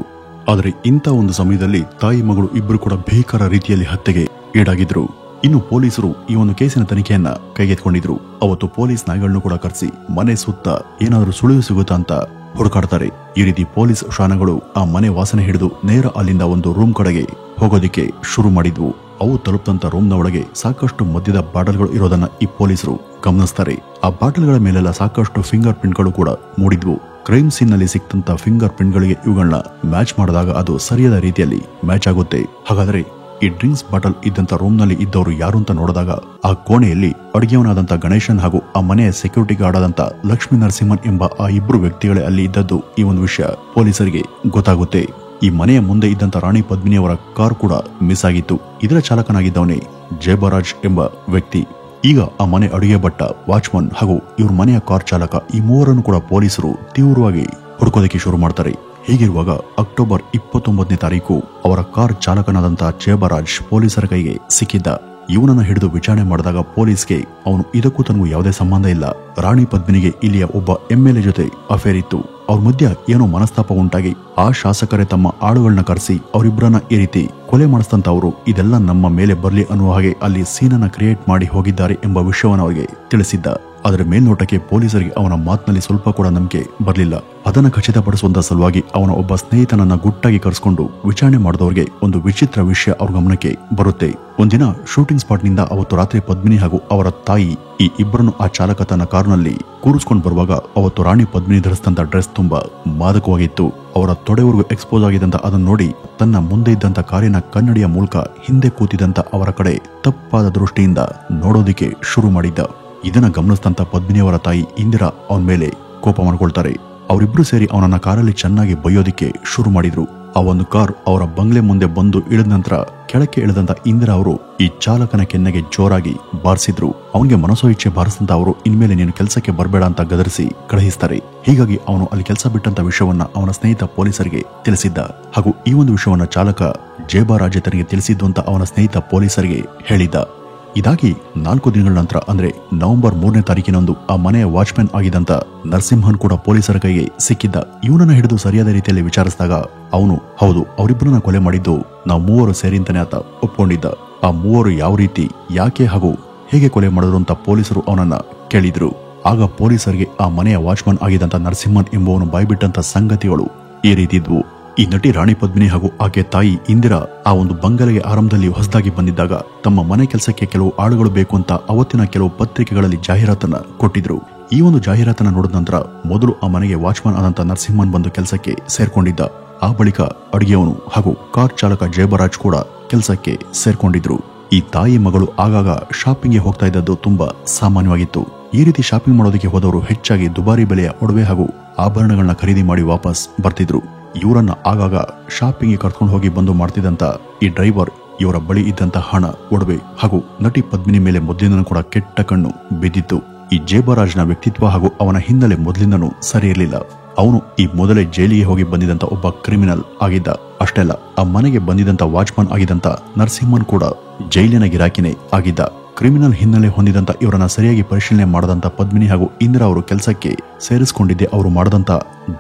ಆದರೆ ಇಂಥ ಒಂದು ಸಮಯದಲ್ಲಿ ತಾಯಿ ಮಗಳು ಇಬ್ಬರು ಕೂಡ ಭೀಕರ ರೀತಿಯಲ್ಲಿ ಹತ್ಯೆಗೆ ಈಡಾಗಿದ್ರು. ಇನ್ನು ಪೊಲೀಸರು ಈ ಒಂದು ಕೇಸಿನ ತನಿಖೆಯನ್ನ ಕೈಗೆತ್ತಿಕೊಂಡಿದ್ರು. ಅವತ್ತು ಪೊಲೀಸ್ ನಾಯಿಗಳನ್ನು ಕೂಡ ಕರೆಸಿ ಮನೆ ಸುತ್ತ ಏನಾದರೂ ಸುಳಿವು ಸಿಗುತ್ತಾ ಅಂತ ಹುಡುಕಾಡ್ತಾರೆ. ಈ ರೀತಿ ಪೊಲೀಸ್ ಶ್ವಾನಗಳು ಆ ಮನೆ ವಾಸನೆ ಹಿಡಿದು ನೇರ ಅಲ್ಲಿಂದ ಒಂದು ರೂಮ್ ಕಡೆಗೆ ಹೋಗೋದಿಕ್ಕೆ ಶುರು ಮಾಡಿದ್ವು. ಅವು ತಲುಪದಂತ ರೂಮ್ನ ಒಳಗೆ ಸಾಕಷ್ಟು ಮದ್ಯದ ಬಾಟಲ್ಗಳು ಇರೋದನ್ನ ಈ ಪೊಲೀಸರು ಗಮನಿಸ್ತಾರೆ. ಆ ಬಾಟಲ್ಗಳ ಮೇಲೆಲ್ಲ ಸಾಕಷ್ಟು ಫಿಂಗರ್ ಪ್ರಿಂಟ್ಗಳು ಕೂಡ ಮೂಡಿದ್ವು. ಕ್ರೈಮ್ ಸೀನ್ ನಲ್ಲಿ ಸಿಕ್ತಂತ ಫಿಂಗರ್ ಪ್ರಿಂಟ್ಗಳಿಗೆ ಇವುಗಳನ್ನ ಮ್ಯಾಚ್ ಮಾಡಿದಾಗ ಅದು ಸರಿಯಾದ ರೀತಿಯಲ್ಲಿ ಮ್ಯಾಚ್ ಆಗುತ್ತೆ. ಹಾಗಾದ್ರೆ ಈ ಡ್ರಿಂಕ್ಸ್ ಬಾಟಲ್ ಇದ್ದಂತ ರೂಮ್ ನಲ್ಲಿ ಇದ್ದವರು ಯಾರು ಅಂತ ನೋಡಿದಾಗ ಆ ಕೋಣೆಯಲ್ಲಿ ಅಡುಗೆಯವನಾದಂತ ಗಣೇಶನ್ ಹಾಗೂ ಆ ಮನೆಯ ಸೆಕ್ಯೂರಿಟಿ ಗಾರ್ಡ್ ಆದಂತ ಲಕ್ಷ್ಮೀ ನರಸಿಂಹನ್ ಎಂಬ ಆ ಇಬ್ರು ವ್ಯಕ್ತಿಗಳೇ ಅಲ್ಲಿ ಇದ್ದದ್ದು ಈ ಒಂದು ವಿಷಯ ಪೊಲೀಸರಿಗೆ ಗೊತ್ತಾಗುತ್ತೆ. ಈ ಮನೆಯ ಮುಂದೆ ಇದ್ದಂತ ರಾಣಿ ಪದ್ಮಿನಿ ಅವರ ಕಾರ್ ಕೂಡ ಮಿಸ್ ಆಗಿತ್ತು. ಇದರ ಚಾಲಕನಾಗಿದ್ದವನೇ ಜಯಬರಾಜ್ ಎಂಬ ವ್ಯಕ್ತಿ. ಈಗ ಆ ಮನೆ ಅಡುಗೆ ಭಟ್ಟ, ವಾಚ್ಮನ್ ಹಾಗೂ ಇವ್ರ ಮನೆಯ ಕಾರ್ ಚಾಲಕ ಈ ಮೂವರನ್ನು ಕೂಡ ಪೊಲೀಸರು ತೀವ್ರವಾಗಿ ಹುಡುಕೋದಕ್ಕೆ ಶುರು ಮಾಡ್ತಾರೆ. ಹೀಗಿರುವಾಗ ಅಕ್ಟೋಬರ್ 29ನೇ ತಾರೀಕು ಅವರ ಕಾರ್ ಚಾಲಕನಾದಂತಹ ಜಯಬರಾಜ್ ಪೊಲೀಸರ ಕೈಗೆ ಸಿಕ್ಕಿದ್ದ. ಇವನನ್ನ ಹಿಡಿದು ವಿಚಾರಣೆ ಮಾಡಿದಾಗ ಪೊಲೀಸ್ಗೆ ಅವನು ಇದಕ್ಕೂ ತನಗೂ ಯಾವುದೇ ಸಂಬಂಧ ಇಲ್ಲ, ರಾಣಿ ಪದ್ಮಿನಿಗೆ ಇಲ್ಲಿಯ ಒಬ್ಬ MLA ಜೊತೆ ಅಫೇರ್ ಇತ್ತು, ಅವ್ರ ಮಧ್ಯ ಏನೋ ಮನಸ್ತಾಪ ಉಂಟಾಗಿ ಆ ಶಾಸಕರೇ ತಮ್ಮ ಆಳುಗಳನ್ನ ಕರೆಸಿ ಅವರಿಬ್ಬರನ್ನ ಈ ರೀತಿ ಕೊಲೆ ಮಾಡಿಸ್ತಂತ ಅವರು ಇದೆಲ್ಲ ನಮ್ಮ ಮೇಲೆ ಬರ್ಲಿ ಅನ್ನುವ ಹಾಗೆ ಅಲ್ಲಿ ಸೀನನ್ನ ಕ್ರಿಯೇಟ್ ಮಾಡಿ ಹೋಗಿದ್ದಾರೆ ಎಂಬ ವಿಷಯವನ್ನು ಅವರಿಗೆ ತಿಳಿಸಿದ್ದ. ಅದರ ಮೇಲ್ನೋಟಕ್ಕೆ ಪೊಲೀಸರಿಗೆ ಅವನ ಮಾತಿನಲ್ಲಿ ಸ್ವಲ್ಪ ಕೂಡ ನಂಬಿಕೆ ಬರಲಿಲ್ಲ. ಅದನ್ನು ಖಚಿತಪಡಿಸುವಂತ ಸಲುವಾಗಿ ಅವನ ಒಬ್ಬ ಸ್ನೇಹಿತನನ್ನ ಗುಟ್ಟಾಗಿ ಕರೆಸಿಕೊಂಡು ವಿಚಾರಣೆ ಮಾಡಿದವರಿಗೆ ಒಂದು ವಿಚಿತ್ರ ವಿಷಯ ಅವ್ರ ಗಮನಕ್ಕೆ ಬರುತ್ತೆ. ಒಂದಿನ ಶೂಟಿಂಗ್ ಸ್ಪಾಟ್ ನಿಂದ ಅವತ್ತು ರಾತ್ರಿ ಪದ್ಮಿನಿ ಹಾಗೂ ಅವರ ತಾಯಿ ಈ ಇಬ್ಬರನ್ನು ಆ ಚಾಲಕ ತನ್ನ ಕಾರಿನಲ್ಲಿ ಕೂರಿಸ್ಕೊಂಡು ಬರುವಾಗ ಅವತ್ತು ರಾಣಿ ಪದ್ಮಿನಿ ಧರಿಸಿದಂತ ಡ್ರೆಸ್ ತುಂಬಾ ಮಾದಕವಾಗಿತ್ತು. ಅವರ ತೊಡೆವರೆಗೂ ಎಕ್ಸ್ಪೋಸ್ ಆಗಿದ್ದಂತ ಅದನ್ನು ನೋಡಿ ತನ್ನ ಮುಂದೆ ಇದ್ದಂತ ಕಾರಿನ ಕನ್ನಡಿಯ ಮೂಲಕ ಹಿಂದೆ ಕೂತಿದ್ದಂತ ಅವರ ಕಡೆ ತಪ್ಪಾದ ದೃಷ್ಟಿಯಿಂದ ನೋಡೋದಿಕ್ಕೆ ಶುರು ಮಾಡಿದ್ದ. ಇದನ್ನ ಗಮನಿಸಿದಂತ ಪದ್ಮಿನಿಯವರ ತಾಯಿ ಇಂದಿರಾ ಅವನ ಮೇಲೆ ಕೋಪ ಮಾಡ್ಕೊಳ್ತಾರೆ. ಅವರಿಬ್ರು ಸೇರಿ ಅವನನ್ನ ಕಾರಲ್ಲಿ ಚೆನ್ನಾಗಿ ಬೈಯೋದಿಕ್ಕೆ ಶುರು ಮಾಡಿದ್ರು. ಆ ಒಂದು ಕಾರ್ ಅವರ ಬಂಗ್ಲೆ ಮುಂದೆ ಬಂದು ಇಳಿದ ನಂತರ ಕೆಳಕ್ಕೆ ಇಳಿದಂತ ಇಂದಿರಾ ಅವರು ಈ ಚಾಲಕನ ಕೆನ್ನೆಗೆ ಜೋರಾಗಿ ಬಾರಿಸಿದ್ರು. ಅವನಿಗೆ ಮನಸೋ ಇಚ್ಛೆ ಬಾರಿಸಿದಂತ ಅವರು ಇನ್ಮೇಲೆ ನೀನು ಕೆಲಸಕ್ಕೆ ಬರಬೇಡ ಅಂತ ಗದರಿಸಿ ಕಳುಹಿಸ್ತಾರೆ. ಹೀಗಾಗಿ ಅವನು ಅಲ್ಲಿ ಕೆಲಸ ಬಿಟ್ಟಂತ ವಿಷಯವನ್ನ ಅವನ ಸ್ನೇಹಿತ ಪೊಲೀಸರಿಗೆ ತಿಳಿಸಿದ್ದ. ಹಾಗೂ ಈ ಒಂದು ವಿಷಯವನ್ನ ಚಾಲಕ ಜೇಬರಾಜ್ ತನಗೆ ತಿಳಿಸಿದ್ದು ಅಂತ ಅವನ ಸ್ನೇಹಿತ ಪೊಲೀಸರಿಗೆ ಹೇಳಿದ್ದ. ಇದಾಗಿ 4 ದಿನಗಳ ನಂತರ ಅಂದ್ರೆ ನವೆಂಬರ್ 3ನೇ ತಾರೀಕಿನಂದು ಆ ಮನೆಯ ವಾಚ್ಮ್ಯಾನ್ ಆಗಿದ್ದಂತ ನರಸಿಂಹನ್ ಕೂಡ ಪೊಲೀಸರ ಕೈಗೆ ಸಿಕ್ಕಿದ್ದ. ಇವನನ್ನ ಹಿಡಿದು ಸರಿಯಾದ ರೀತಿಯಲ್ಲಿ ವಿಚಾರಿಸಿದಾಗ ಅವನು ಹೌದು ಅವರಿಬ್ಬರನ್ನ ಕೊಲೆ ಮಾಡಿದ್ದು ನಾವು 3 ಸೇರಿ ಅಂತಾನೆ ಆತ ಒಪ್ಕೊಂಡಿದ್ದ. ಆ 3 ಯಾವ ರೀತಿ, ಯಾಕೆ ಹಾಗೂ ಹೇಗೆ ಕೊಲೆ ಮಾಡಿದ್ರು ಅಂತ ಪೊಲೀಸರು ಅವನನ್ನ ಕೇಳಿದ್ರು. ಆಗ ಪೊಲೀಸರಿಗೆ ಆ ಮನೆಯ ವಾಚ್ಮನ್ ಆಗಿದ್ದಂತ ನರಸಿಂಹನ್ ಎಂಬುವನು ಬಾಯ್ಬಿಟ್ಟಂತ ಸಂಗತಿಗಳು ಈ ರೀತಿ ಇದ್ವು. ಈ ನಟಿ ರಾಣಿ ಪದ್ಮಿನಿ ಹಾಗೂ ಆಕೆ ತಾಯಿ ಇಂದಿರಾ ಆ ಒಂದು ಬಂಗಲೆಗೆ ಆರಂಭದಲ್ಲಿ ಹೊಸದಾಗಿ ಬಂದಿದ್ದಾಗ ತಮ್ಮ ಮನೆ ಕೆಲಸಕ್ಕೆ ಕೆಲವು ಆಳುಗಳು ಬೇಕು ಅಂತ ಅವತ್ತಿನ ಕೆಲವು ಪತ್ರಿಕೆಗಳಲ್ಲಿ ಜಾಹೀರಾತನ್ನ ಕೊಟ್ಟಿದ್ರು. ಈ ಒಂದು ಜಾಹೀರಾತನ್ನ ನೋಡಿದ ನಂತರ ಮೊದಲು ಆ ಮನೆಗೆ ವಾಚ್ಮನ್ ಆದಂತ ನರಸಿಂಹನ್ ಬಂದು ಕೆಲಸಕ್ಕೆ ಸೇರ್ಕೊಂಡಿದ್ದ. ಆ ಬಳಿಕ ಅಡುಗೆಯವನು ಹಾಗೂ ಕಾರ್ ಚಾಲಕ ಜೇಬರಾಜ್ ಕೂಡ ಕೆಲಸಕ್ಕೆ ಸೇರ್ಕೊಂಡಿದ್ರು. ಈ ತಾಯಿ ಮಗಳು ಆಗಾಗ ಶಾಪಿಂಗ್ಗೆ ಹೋಗ್ತಾ ಇದ್ದದ್ದು ತುಂಬಾ ಸಾಮಾನ್ಯವಾಗಿತ್ತು. ಈ ರೀತಿ ಶಾಪಿಂಗ್ ಮಾಡೋದಕ್ಕೆ ಹೋದವರು ಹೆಚ್ಚಾಗಿ ದುಬಾರಿ ಬೆಲೆಯ ಒಡವೆ ಹಾಗೂ ಆಭರಣಗಳನ್ನ ಖರೀದಿ ಮಾಡಿ ವಾಪಸ್ ಬರ್ತಿದ್ರು. ಇವರನ್ನ ಆಗಾಗ ಶಾಪಿಂಗ್ಗೆ ಕರ್ಕೊಂಡು ಹೋಗಿ ಬಂದು ಮಾಡ್ತಿದ್ದಂತ ಈ ಡ್ರೈವರ್ ಇವರ ಬಳಿ ಇದ್ದಂತ ಹಣ, ಒಡವೆ ಹಾಗೂ ನಟಿ ಪದ್ಮಿನಿ ಮೇಲೆ ಮೊದಲಿಂದನೂ ಕೂಡ ಕೆಟ್ಟ ಕಣ್ಣು ಬಿದ್ದಿತ್ತು. ಈ ಜೇಬರಾಜ್ನ ವ್ಯಕ್ತಿತ್ವ ಹಾಗೂ ಅವನ ಹಿನ್ನೆಲೆ ಮೊದಲಿಂದನೂ ಸರಿ ಇರಲಿಲ್ಲ. ಅವನು ಈ ಮೊದಲೇ ಜೈಲಿಗೆ ಹೋಗಿ ಬಂದಿದ್ದಂತ ಒಬ್ಬ ಕ್ರಿಮಿನಲ್ ಆಗಿದ್ದ. ಅಷ್ಟೇ ಅಲ್ಲ, ಆ ಮನೆಗೆ ಬಂದಿದ್ದಂತ ವಾಚ್ಮನ್ ಆಗಿದ್ದಂತ ನರಸಿಂಹನ್ ಕೂಡ ಜೈಲಿನ ಗಿರಾಕಿನೇ ಆಗಿದ್ದ. ಕ್ರಿಮಿನಲ್ ಹಿನ್ನೆಲೆ ಹೊಂದಿದಂತ ಇವರನ್ನ ಸರಿಯಾಗಿ ಪರಿಶೀಲನೆ ಮಾಡದಂತ ಪದ್ಮಿನಿ ಹಾಗೂ ಇಂದಿರಾ ಅವರು ಕೆಲಸಕ್ಕೆ ಸೇರಿಸಿಕೊಂಡಿದ್ದೆ ಅವರು ಮಾಡದಂತ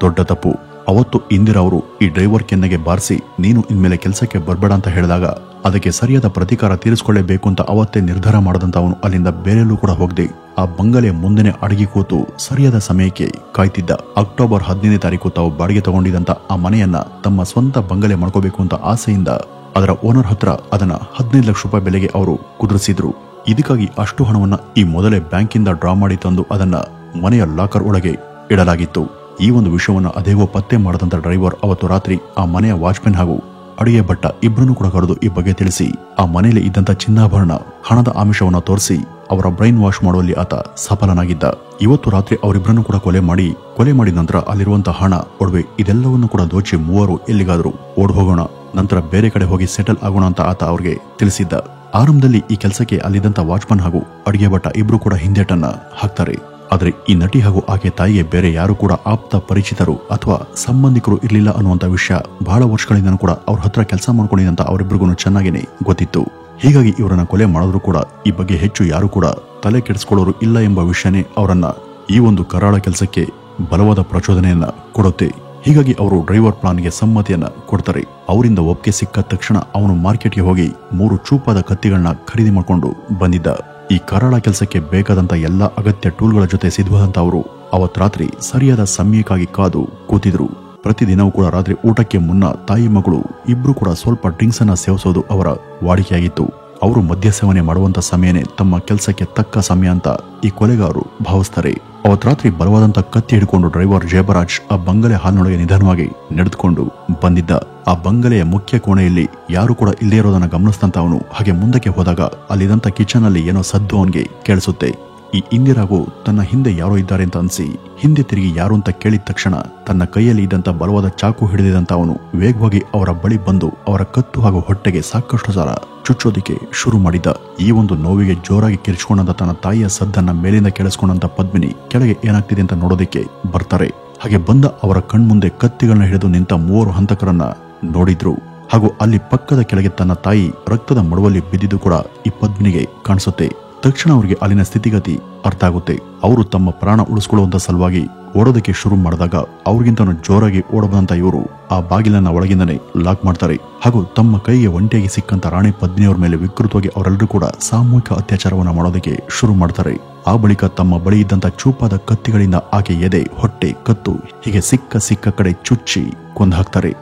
ದೊಡ್ಡ ತಪ್ಪು. ಅವತ್ತು ಇಂದಿರಾ ಅವರು ಈ ಡ್ರೈವರ್ ಕೆನ್ನೆಗೆ ಬಾರಿಸಿ ನೀನು ಇನ್ಮೇಲೆ ಕೆಲಸಕ್ಕೆ ಬರ್ಬೇಡ ಅಂತ ಹೇಳಿದಾಗ ಅದಕ್ಕೆ ಸರಿಯಾದ ಪ್ರತೀಕಾರ ತೀರಿಸಿಕೊಳ್ಳಬೇಕು ಅಂತ ಅವತ್ತೇ ನಿರ್ಧಾರ ಮಾಡದಂತ ಅವನು ಅಲ್ಲಿಂದ ಬೇರೆಲ್ಲೂ ಕೂಡ ಹೋಗದೆ ಆ ಬಂಗಲೆಯ ಮುಂದೆನೆ ಅಡಗಿ ಕೂತು ಸರಿಯಾದ ಸಮಯಕ್ಕೆ ಕಾಯ್ತಿದ್ದ. ಅಕ್ಟೋಬರ್ 15ನೇ ತಾರೀಕು ತಾವು ಬಾಡಿಗೆ ತಗೊಂಡಿದ್ದಂತ ಆ ಮನೆಯನ್ನ ತಮ್ಮ ಸ್ವಂತ ಬಂಗಲೆ ಮಾಡ್ಕೋಬೇಕು ಅಂತ ಆಸೆಯಿಂದ ಅದರ ಓನರ್ ಹತ್ರ ಅದನ್ನ 15 ಲಕ್ಷ ರೂಪಾಯಿ ಬೆಲೆಗೆ ಅವರು ಕುದುರಿಸಿದ್ರು. ಇದಕ್ಕಾಗಿ ಅಷ್ಟು ಹಣವನ್ನ ಈ ಮೊದಲೇ ಬ್ಯಾಂಕಿಂದ ಡ್ರಾ ಮಾಡಿ ತಂದು ಅದನ್ನ ಮನೆಯ ಲಾಕರ್ ಒಳಗೆ ಇಡಲಾಗಿತ್ತು. ಈ ಒಂದು ವಿಷಯವನ್ನ ಅದೇಗೋ ಪತ್ತೆ ಮಾಡದಂತ ಡ್ರೈವರ್ ಅವತ್ತು ರಾತ್ರಿ ಆ ಮನೆಯ ವಾಚ್ಮೆನ್ ಹಾಗೂ ಅಡುಗೆ ಭಟ್ಟ ಇಬ್ಬರನ್ನು ಕೂಡ ಕರೆದು ಈ ಬಗ್ಗೆ ತಿಳಿಸಿ ಆ ಮನೆಯಲ್ಲಿ ಇದ್ದಂತ ಚಿನ್ನಾಭರಣ, ಹಣದ ಆಮಿಷವನ್ನ ತೋರಿಸಿ ಅವರ ಬ್ರೈನ್ ವಾಶ್ ಮಾಡುವಲ್ಲಿ ಆತ ಸಫಲನಾಗಿದ್ದ. ಇವತ್ತು ರಾತ್ರಿ ಅವರಿಬ್ಬರನ್ನು ಕೂಡ ಕೊಲೆ ಮಾಡಿದ ನಂತರ ಅಲ್ಲಿರುವಂತಹ ಹಣ, ಒಡವೆ ಇದೆಲ್ಲವನ್ನು ಕೂಡ ದೋಚಿ ಮೂವರು ಎಲ್ಲಿಗಾದ್ರೂ ಓಡ್ ಹೋಗೋಣ, ನಂತರ ಬೇರೆ ಕಡೆ ಹೋಗಿ ಸೆಟಲ್ ಆಗೋಣ ಅಂತ ಆತ ಅವ್ರಿಗೆ ತಿಳಿಸಿದ್ದ. ಆರಂಭದಲ್ಲಿ ಈ ಕೆಲಸಕ್ಕೆ ಅಲ್ಲಿದ್ದಂತ ವಾಚ್ಮನ್ ಹಾಗೂ ಅಡುಗೆ ಭಟ್ಟ ಇಬ್ರು ಕೂಡ ಹಿಂದೇಟನ್ನ ಹಾಕ್ತಾರೆ. ಆದ್ರೆ ಈ ನಟಿ ಹಾಗೂ ಆಕೆ ತಾಯಿಗೆ ಬೇರೆ ಯಾರು ಕೂಡ ಆಪ್ತ ಪರಿಚಿತರು ಅಥವಾ ಸಂಬಂಧಿಕರು ಇರ್ಲಿಲ್ಲ ಅನ್ನುವಂತ ವಿಷಯ ಬಹಳ ವರ್ಷಗಳಿಂದ ಕೂಡ ಅವ್ರ ಹತ್ರ ಕೆಲಸ ಮಾಡ್ಕೊಂಡಿದ್ದಂತ ಅವರಿಬ್ಬರಿಗೂ ಚೆನ್ನಾಗೇನೆ ಗೊತ್ತಿತ್ತು. ಹೀಗಾಗಿ ಇವರನ್ನ ಕೊಲೆ ಮಾಡಿದ್ರು ಕೂಡ ಈ ಬಗ್ಗೆ ಹೆಚ್ಚು ಯಾರು ಕೂಡ ತಲೆ ಕೆಡಿಸ್ಕೊಳ್ಳೋರು ಇಲ್ಲ ಎಂಬ ವಿಷಯನೇ ಅವರನ್ನ ಈ ಒಂದು ಕರಾಳ ಕೆಲಸಕ್ಕೆ ಬಲವಾದ ಪ್ರಚೋದನೆಯನ್ನ ಕೊಡುತ್ತೆ. ಹೀಗಾಗಿ ಅವರು ಡ್ರೈವರ್ ಪ್ಲಾನ್ಗೆ ಸಮ್ಮತಿಯನ್ನ ಕೊಡ್ತಾರೆ. ಅವರಿಂದ ಒಪ್ಪಿಗೆ ಸಿಕ್ಕ ತಕ್ಷಣ ಅವನು ಮಾರ್ಕೆಟ್ಗೆ ಹೋಗಿ 3 ಚೂಪಾದ ಕತ್ತಿಗಳನ್ನ ಖರೀದಿ ಮಾಡಿಕೊಂಡು ಬಂದಿದ್ದ. ಈ ಕರಾಳ ಕೆಲಸಕ್ಕೆ ಬೇಕಾದಂತ ಎಲ್ಲಾ ಅಗತ್ಯ ಟೂಲ್ಗಳ ಜೊತೆ ಸಿದ್ಧವಾದಂತ ಅವರು ಅವತ್ ರಾತ್ರಿ ಸರಿಯಾದ ಸಮಯಕ್ಕಾಗಿ ಕಾದು ಕೂತಿದ್ರು. ಪ್ರತಿದಿನವೂ ಕೂಡ ರಾತ್ರಿ ಊಟಕ್ಕೆ ಮುನ್ನ ತಾಯಿ ಮಗಳು ಇಬ್ರು ಕೂಡ ಸ್ವಲ್ಪ ಡ್ರಿಂಕ್ಸ್ ಅನ್ನ ಸೇವಿಸೋದು ಅವರ ವಾಡಿಕೆಯಾಗಿತ್ತು. ಅವರು ಮದ್ಯ ಸೇವನೆ ಮಾಡುವಂತ ಸಮಯನೇ ತಮ್ಮ ಕೆಲಸಕ್ಕೆ ತಕ್ಕ ಸಮಯ ಅಂತ ಈ ಕೊಲೆಗಾರರು ಭಾವಿಸ್ತಾರೆ. ಅವತ್ ರಾತ್ರಿ ಬಲವಾದಂತ ಕತ್ತಿ ಹಿಡ್ಕೊಂಡು ಡ್ರೈವರ್ ಜೇಬರಾಜ್ ಆ ಬಂಗಲೆ ಹಾಲ್ನೊಳಗೆ ನಿಧಾನವಾಗಿ ನಡೆದುಕೊಂಡು ಬಂದಿದ್ದ. ಆ ಬಂಗಲೆಯ ಮುಖ್ಯ ಕೋಣೆಯಲ್ಲಿ ಯಾರು ಕೂಡ ಇಲ್ಲೇ ಇರೋದನ್ನ ಗಮನಿಸಿದಂತ ಅವನು ಹಾಗೆ ಮುಂದಕ್ಕೆ ಹೋದಾಗ ಅಲ್ಲಿದ್ದಂತ ಕಿಚನ್ ಅಲ್ಲಿ ಏನೋ ಸದ್ದು ಅವನಿಗೆ ಕೇಳಿಸುತ್ತೆ. ಈ ಇಂದಿರಾಗೂ ತನ್ನ ಹಿಂದೆ ಯಾರೋ ಇದ್ದಾರೆ ಅಂತ ಅನ್ಸಿ ಹಿಂದೆ ತಿರುಗಿ ಯಾರು ಅಂತ ಕೇಳಿದ ತಕ್ಷಣ ತನ್ನ ಕೈಯಲ್ಲಿ ಇದ್ದಂತ ಬಲವಾದ ಚಾಕು ಹಿಡಿದಿದ್ದಂತ ಅವನು ವೇಗವಾಗಿ ಅವರ ಬಳಿ ಬಂದು ಅವರ ಕತ್ತು ಹಾಗೂ ಹೊಟ್ಟೆಗೆ ಸಾಕಷ್ಟು ಸಲ ಚುಚ್ಚೋದಿಕ್ಕೆ ಶುರು ಮಾಡಿದ್ದ. ಈ ಒಂದು ನೋವಿಗೆ ಜೋರಾಗಿ ಕಿರ್ಚ್ಕೊಂಡಂತ ತನ್ನ ತಾಯಿಯ ಸದ್ದನ್ನ ಮೇಲಿಂದ ಕೇಳಿಸ್ಕೊಂಡಂತ ಪದ್ಮಿನಿ ಕೆಳಗೆ ಏನಾಗ್ತಿದೆ ಅಂತ ನೋಡೋದಿಕ್ಕೆ ಬರ್ತಾರೆ. ಹಾಗೆ ಬಂದ ಅವರ ಕಣ್ಮುಂದೆ ಕತ್ತಿಗಳನ್ನ ಹಿಡಿದು ನಿಂತ 3 ಹಂತಕರನ್ನ ನೋಡಿದ್ರು. ಹಾಗೂ ಅಲ್ಲಿ ಪಕ್ಕದ ಕೆಳಗೆ ತನ್ನ ತಾಯಿ ರಕ್ತದ ಮಡುವಲ್ಲಿ ಬಿದ್ದಿದ್ದು ಕೂಡ ಈ ಪದ್ಮಿನಿಗೆ ಕಾಣಿಸುತ್ತೆ. ತಕ್ಷಣ ಅವರಿಗೆ ಅಲ್ಲಿನ ಸ್ಥಿತಿಗತಿ ಅರ್ಥ ಆಗುತ್ತೆ. ಅವರು ತಮ್ಮ ಪ್ರಾಣ ಉಳಿಸ್ಕೊಳ್ಳುವಂತ ಸಲುವಾಗಿ ಓಡೋದಕ್ಕೆ ಶುರು ಮಾಡಿದಾಗ ಅವ್ರಿಗಿಂತ ಜೋರಾಗಿ ಓಡಬಂದಂತ ಇವರು ಆ ಬಾಗಿಲನ್ನ ಒಳಗಿಂದನೇ ಲಾಕ್ ಮಾಡ್ತಾರೆ. ಹಾಗೂ ತಮ್ಮ ಕೈಗೆ ಒಂಟಿಯಾಗಿ ಸಿಕ್ಕಂತ ರಾಣಿ ಪದ್ಮಿನಿಯವರ ಮೇಲೆ ವಿಕೃತವಾಗಿ ಅವರೆಲ್ಲರೂ ಕೂಡ ಸಾಮೂಹಿಕ ಅತ್ಯಾಚಾರವನ್ನ ಮಾಡೋದಕ್ಕೆ ಶುರು ಮಾಡ್ತಾರೆ. ಆ ಬಳಿಕ ತಮ್ಮ ಬಳಿ ಇದ್ದಂತ ಚೂಪಾದ ಕತ್ತಿಗಳಿಂದ ಆಕೆ ಎದೆ, ಹೊಟ್ಟೆ, ಕತ್ತು ಹೀಗೆ ಸಿಕ್ಕ ಕಡೆ ಚುಚ್ಚಿ ಕೊಂದು ಹಾಕ್ತಾರೆ.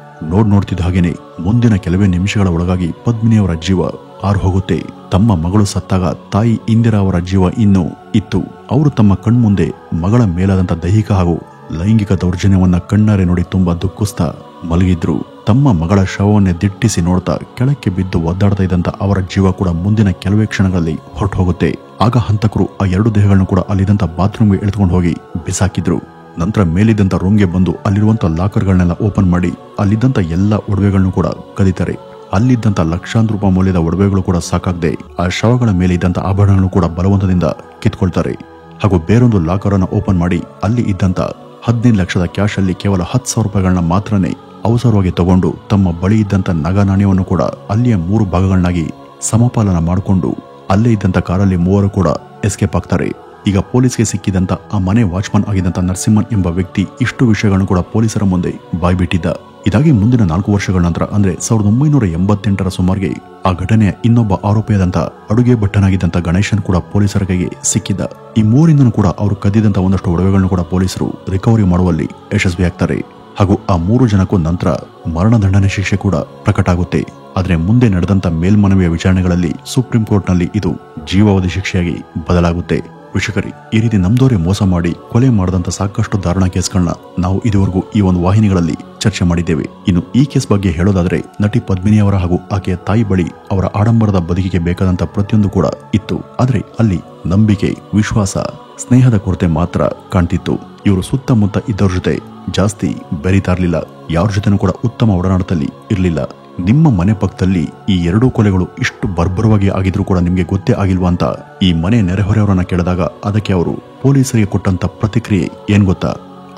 ನೋಡ್ತಿದ್ದ ಹಾಗೇನೆ ಮುಂದಿನ ಕೆಲವೇ ನಿಮಿಷಗಳ ಒಳಗಾಗಿ ಪದ್ಮಿನಿಯವರ ಜೀವ ಆರು ಹೋಗುತ್ತೆ. ತಮ್ಮ ಮಗಳು ಸತ್ತಾಗ ತಾಯಿ ಇಂದಿರಾ ಅವರ ಜೀವ ಇನ್ನೂ ಇತ್ತು. ಅವರು ತಮ್ಮ ಕಣ್ಮುಂದೆ ಮಗಳ ಮೇಲಾದಂತ ದೈಹಿಕ ಹಾಗೂ ಲೈಂಗಿಕ ದೌರ್ಜನ್ಯವನ್ನ ಕಣ್ಣಾರೆ ನೋಡಿ ತುಂಬಾ ದುಃಖಿಸ್ತಾ ಮಲಗಿದ್ರು. ತಮ್ಮ ಮಗಳ ಶವವನ್ನೇ ದಿಟ್ಟಿಸಿ ನೋಡ್ತಾ ಕೆಳಕ್ಕೆ ಬಿದ್ದು ಒದ್ದಾಡ್ತಾ ಇದ್ದಂತ ಅವರ ಜೀವ ಕೂಡ ಮುಂದಿನ ಕೆಲವೇ ಕ್ಷಣಗಳಲ್ಲಿ ಹೊರಟು ಹೋಗುತ್ತೆ. ಆಗ ಹಂತಕರು ಆ 2 ದೇಹಗಳನ್ನು ಕೂಡ ಅಲ್ಲಿದ್ದಂತ ಬಾತ್ರೂಮ್ಗೆ ಎಳೆದುಕೊಂಡು ಹೋಗಿ ಬಿಸಾಕಿದ್ರು. ನಂತರ ಮೇಲಿದ್ದಂತ ರೂಮ್ಗೆ ಬಂದು ಅಲ್ಲಿರುವಂತ ಲಾಕರ್ಗಳನ್ನೆಲ್ಲ ಓಪನ್ ಮಾಡಿ ಅಲ್ಲಿದ್ದಂತ ಎಲ್ಲ ಒಡವೆಗಳನ್ನು ಕೂಡ ಕದೀತಾರೆ. ಅಲ್ಲಿದ್ದಂತ ಲಕ್ಷಾಂತರ ರೂಪಾಯಿ ಮೌಲ್ಯದ ಒಡವೆಗಳು ಕೂಡ ಸಾಕಾಗದೆ ಆ ಶವಗಳ ಮೇಲೆ ಇದ್ದಂತ ಆಭರಣಗಳನ್ನು ಕೂಡ ಬಲವಂತದಿಂದ ಕಿತ್ಕೊಳ್ತಾರೆ. ಹಾಗೂ ಬೇರೊಂದು ಲಾಕರ್ ಅನ್ನು ಓಪನ್ ಮಾಡಿ ಅಲ್ಲಿ ಇದ್ದಂತ 15 ಲಕ್ಷದ ಕ್ಯಾಶ್ ಅಲ್ಲಿ ಕೇವಲ 10,000 ರೂಪಾಯಿಗಳನ್ನ ಮಾತ್ರನೇ ಅವಸರವಾಗಿ ತಗೊಂಡು ತಮ್ಮ ಬಳಿ ಇದ್ದಂತ ನಗ ನಾಣ್ಯವನ್ನು ಕೂಡ ಅಲ್ಲಿಯ 3 ಭಾಗಗಳನ್ನಾಗಿ ಸಮಪಾಲನ ಮಾಡಿಕೊಂಡು ಅಲ್ಲೇ ಇದ್ದಂತ ಕಾರಲ್ಲಿ 3 ಕೂಡ ಎಸ್ಕೇಪ್ ಆಗ್ತಾರೆ. ಈಗ ಪೊಲೀಸ್ಗೆ ಸಿಕ್ಕಿದಂತ ಆ ಮನೆ ವಾಚ್ಮನ್ ಆಗಿದ್ದಂತ ನರಸಿಂಹನ್ ಎಂಬ ವ್ಯಕ್ತಿ ಇಷ್ಟು ವಿಷಯಗಳನ್ನು ಕೂಡ ಪೊಲೀಸರ ಮುಂದೆ ಬಾಯ್ಬಿಟ್ಟಿದ್ದ. ಇದಾಗಿ ಮುಂದಿನ 4 ವರ್ಷಗಳ ನಂತರ ಅಂದ್ರೆ 1988ರ ಸುಮಾರಿಗೆ ಆ ಘಟನೆಯ ಇನ್ನೊಬ್ಬ ಆರೋಪಿಯಾದಂತ ಅಡುಗೆ ಭಟ್ಟನಾಗಿದ್ದಂತ ಗಣೇಶನ್ ಕೂಡ ಪೊಲೀಸರ ಕೈಗೆ ಸಿಕ್ಕಿದ್ದ. ಈ 3ರಿಂದನೂ ಕೂಡ ಅವರು ಕದ್ದಿದಂತ ಒಂದಷ್ಟು ಒಡವೆಗಳನ್ನು ಕೂಡ ಪೊಲೀಸರು ರಿಕವರಿ ಮಾಡುವಲ್ಲಿ ಯಶಸ್ವಿಯಾಗ್ತಾರೆ. ಹಾಗೂ ಆ 3 ಜನಕ್ಕೂ ನಂತರ ಮರಣದಂಡನೆ ಶಿಕ್ಷೆ ಕೂಡ ಪ್ರಕಟ ಆಗುತ್ತೆ. ಆದ್ರೆ ಮುಂದೆ ನಡೆದಂತ ಮೇಲ್ಮನವಿಯ ವಿಚಾರಣೆಗಳಲ್ಲಿ ಸುಪ್ರೀಂ ಕೋರ್ಟ್ನಲ್ಲಿ ಇದು ಜೀವಾವಧಿ ಶಿಕ್ಷೆಯಾಗಿ ಬದಲಾಗುತ್ತೆ. ವೀಕ್ಷಕರೇ, ಈ ರೀತಿ ನಮ್ದವರೇ ಮೋಸ ಮಾಡಿ ಕೊಲೆ ಮಾಡದಂತ ಸಾಕಷ್ಟು ದಾರುಣ ಕೇಸ್ಗಳನ್ನ ನಾವು ಇದುವರೆಗೂ ಈ ಒಂದು ವಾಹಿನಿಗಳಲ್ಲಿ ಚರ್ಚೆ ಮಾಡಿದ್ದೇವೆ. ಇನ್ನು ಈ ಕೇಸ್ ಬಗ್ಗೆ ಹೇಳೋದಾದ್ರೆ ನಟಿ ಪದ್ಮಿನಿ ಅವರ ಹಾಗೂ ಆಕೆಯ ತಾಯಿ ಬಳಿ ಅವರ ಆಡಂಬರದ ಬದುಕಿಗೆ ಬೇಕಾದಂತ ಪ್ರತಿಯೊಂದು ಕೂಡ ಇತ್ತು. ಆದ್ರೆ ಅಲ್ಲಿ ನಂಬಿಕೆ, ವಿಶ್ವಾಸ, ಸ್ನೇಹದ ಕೊರತೆ ಮಾತ್ರ ಕಾಣ್ತಿತ್ತು. ಇವರು ಸುತ್ತಮುತ್ತ ಇದ್ದವ್ರ ಜೊತೆ ಜಾಸ್ತಿ ಬೆರೀತಾ ಇರ್ಲಿಲ್ಲ, ಯಾರ ಜೊತೆನೂ ಕೂಡ ಉತ್ತಮ ಒಡನಾಟದಲ್ಲಿ ಇರ್ಲಿಲ್ಲ. ನಿಮ್ಮ ಮನೆ ಪಕ್ಕದಲ್ಲಿ ಈ 2 ಕೊಲೆಗಳು ಇಷ್ಟು ಬರ್ಬರವಾಗಿ ಆಗಿದ್ರು ಕೂಡ ನಿಮ್ಗೆ ಗೊತ್ತೇ ಆಗಿಲ್ವಾ ಅಂತ ಈ ಮನೆ ನೆರೆಹೊರೆಯವರನ್ನ ಕೇಳಿದಾಗ ಅದಕ್ಕೆ ಅವರು ಪೊಲೀಸರಿಗೆ ಕೊಟ್ಟಂತ ಪ್ರತಿಕ್ರಿಯೆ ಏನ್ ಗೊತ್ತಾ?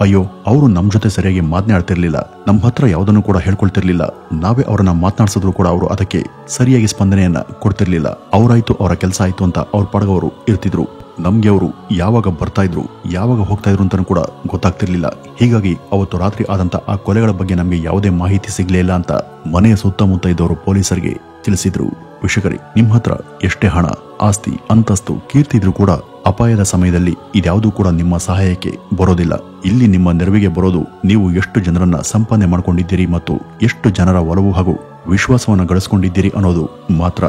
ಅಯ್ಯೋ, ಅವರು ನಮ್ ಜೊತೆ ಸರಿಯಾಗಿ ಮಾತನಾಡ್ತಿರ್ಲಿಲ್ಲ, ನಮ್ಮ ಹತ್ರ ಯಾವುದನ್ನು ಕೂಡ ಹೇಳ್ಕೊಳ್ತಿರ್ಲಿಲ್ಲ, ನಾವೇ ಅವರನ್ನ ಮಾತನಾಡ್ಸಿದ್ರು ಕೂಡ ಅವರು ಅದಕ್ಕೆ ಸರಿಯಾಗಿ ಸ್ಪಂದನೆಯನ್ನ ಕೊಡ್ತಿರ್ಲಿಲ್ಲ, ಅವರಾಯ್ತು ಅವರ ಕೆಲಸ ಆಯ್ತು ಅಂತ ಅವ್ರ ಪಾಡಗವರು ಇರ್ತಿದ್ರು. ನಮ್ಗೆ ಅವರು ಯಾವಾಗ ಬರ್ತಾ ಇದ್ರು ಯಾವಾಗ ಹೋಗ್ತಾ ಇದ್ರು ಅಂತಾನೂ ಕೂಡ ಗೊತ್ತಾಗ್ತಿರ್ಲಿಲ್ಲ. ಹೀಗಾಗಿ ಅವತ್ತು ರಾತ್ರಿ ಆದಂತ ಆ ಕೊಲೆಗಳ ಬಗ್ಗೆ ನಮ್ಗೆ ಯಾವುದೇ ಮಾಹಿತಿ ಸಿಗ್ಲೇ ಇಲ್ಲ ಅಂತ ಮನೆಯ ಸುತ್ತಮುತ್ತ ಇದ್ದವರು ಪೊಲೀಸರಿಗೆ ತಿಳಿಸಿದ್ರು. ವೀಕ್ಷಕರೇ, ನಿಮ್ ಹತ್ರ ಎಷ್ಟೇ ಹಣ, ಆಸ್ತಿ, ಅಂತಸ್ತು, ಕೀರ್ತಿ ಇದ್ರೂ ಕೂಡ ಅಪಾಯದ ಸಮಯದಲ್ಲಿ ಇದ್ಯಾವುದೂ ಕೂಡ ನಿಮ್ಮ ಸಹಾಯಕ್ಕೆ ಬರೋದಿಲ್ಲ. ಇಲ್ಲಿ ನಿಮ್ಮ ನೆರವಿಗೆ ಬರೋದು ನೀವು ಎಷ್ಟು ಜನರನ್ನ ಸಂಪಾದನೆ ಮಾಡ್ಕೊಂಡಿದ್ದೀರಿ ಮತ್ತು ಎಷ್ಟು ಜನರ ಒಲವು ಹಾಗೂ ವಿಶ್ವಾಸವನ್ನ ಗಳಿಸ್ಕೊಂಡಿದ್ದೀರಿ ಅನ್ನೋದು ಮಾತ್ರ.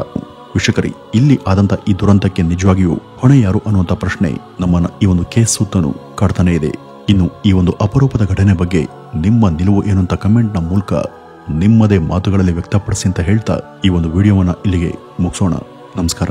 ವೀಕ್ಷಕರೇ, ಇಲ್ಲಿ ಆದಂತ ಈ ದುರಂತಕ್ಕೆ ನಿಜವಾಗಿಯೂ ಹೊಣೆ ಯಾರು ಅನ್ನುವಂತ ಪ್ರಶ್ನೆ ನಮ್ಮನ್ನ ಈ ಒಂದು ಕೇಸ್ ಸುತ್ತಲೂ ಕಾಡ್ತಾನೆ ಇದೆ. ಇನ್ನು ಈ ಒಂದು ಅಪರೂಪದ ಘಟನೆ ಬಗ್ಗೆ ನಿಮ್ಮ ನಿಲುವು ಏನು ಅಂತ ಕಮೆಂಟ್ ನ ಮೂಲಕ ನಿಮ್ಮದೇ ಮಾತುಗಳಲ್ಲಿ ವ್ಯಕ್ತಪಡಿಸಿ ಅಂತ ಹೇಳ್ತಾ ಈ ಒಂದು ವಿಡಿಯೋವನ್ನ ಇಲ್ಲಿಗೆ ಮುಗಿಸೋಣ. ನಮಸ್ಕಾರ.